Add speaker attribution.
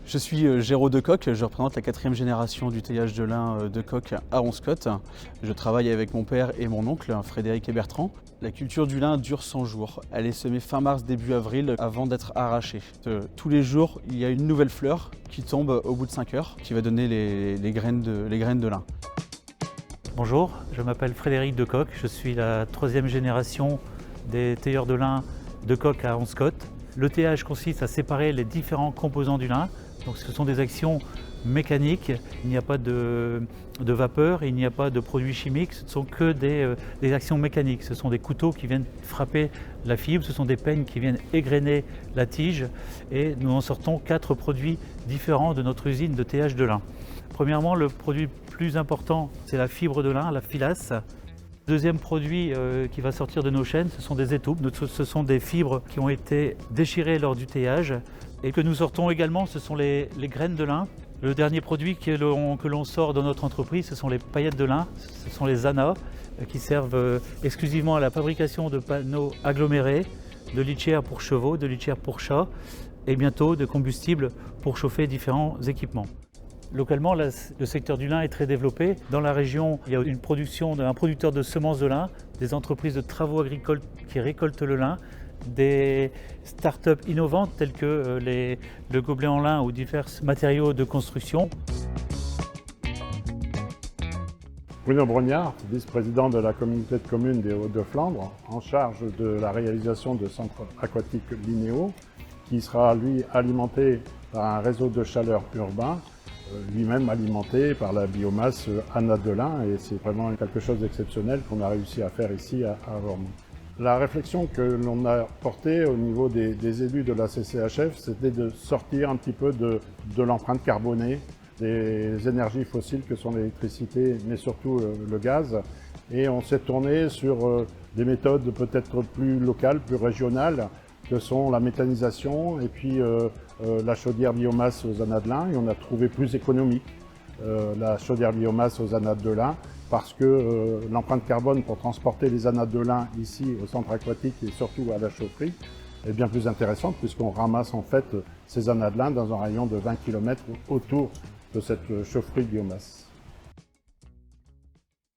Speaker 1: Je suis Géraud Decoq, je représente la 4e génération du teillage de lin Decoq à Onscott. Je travaille avec mon père et mon oncle, Frédéric et Bertrand. La culture du lin dure 100 jours. Elle est semée fin mars, début avril, avant d'être arrachée. Tous les jours, il y a une nouvelle fleur qui tombe au bout de 5 heures, qui va donner les graines de lin.
Speaker 2: Bonjour, je m'appelle Frédéric Decoq, je suis la 3e génération des tailleurs de lin Decoq à Onscott. Le teillage consiste à séparer les différents composants du lin. Donc ce sont des actions mécaniques, il n'y a pas de vapeur, il n'y a pas de produits chimiques, ce ne sont que des actions mécaniques. Ce sont des couteaux qui viennent frapper la fibre, ce sont des peignes qui viennent égrener la tige et nous en sortons 4 produits différents de notre usine de teillage de lin. Premièrement, le produit plus important, c'est la fibre de lin, la filasse. Deuxième produit qui va sortir de nos chaînes, ce sont des étoupes. Ce sont des fibres qui ont été déchirées lors du teillage. Et que nous sortons également, ce sont les graines de lin. Le dernier produit que l'on sort dans notre entreprise, ce sont les paillettes de lin, ce sont les anas qui servent exclusivement à la fabrication de panneaux agglomérés, de litières pour chevaux, de litières pour chats et bientôt de combustible pour chauffer différents équipements. Localement, le secteur du lin est très développé. Dans la région, il y a une production d'un producteur de semences de lin, des entreprises de travaux agricoles qui récoltent le lin, des start-up innovantes telles que le gobelet en lin ou divers matériaux de construction.
Speaker 3: Bruno Brognard, vice-président de la communauté de communes des Hauts-de-Flandre, en charge de la réalisation de centres aquatiques linéaux, qui sera lui alimenté par un réseau de chaleur urbain, lui-même alimenté par la biomasse anna de lin, et c'est vraiment quelque chose d'exceptionnel qu'on a réussi à faire ici à Vormont. La réflexion que l'on a portée au niveau des élus de la CCHF, c'était de sortir un petit peu de l'empreinte carbonée des énergies fossiles que sont l'électricité, mais surtout le gaz. Et on s'est tourné sur des méthodes peut-être plus locales, plus régionales, que sont la méthanisation et puis la chaudière biomasse aux annas de lin. Et on a trouvé plus économique la chaudière biomasse aux annas de lin, parce que l'empreinte carbone pour transporter les annas de lin ici au centre aquatique et surtout à la chaufferie est bien plus intéressante, puisqu'on ramasse en fait ces annas de lin dans un rayon de 20 km autour de cette chaufferie biomasse.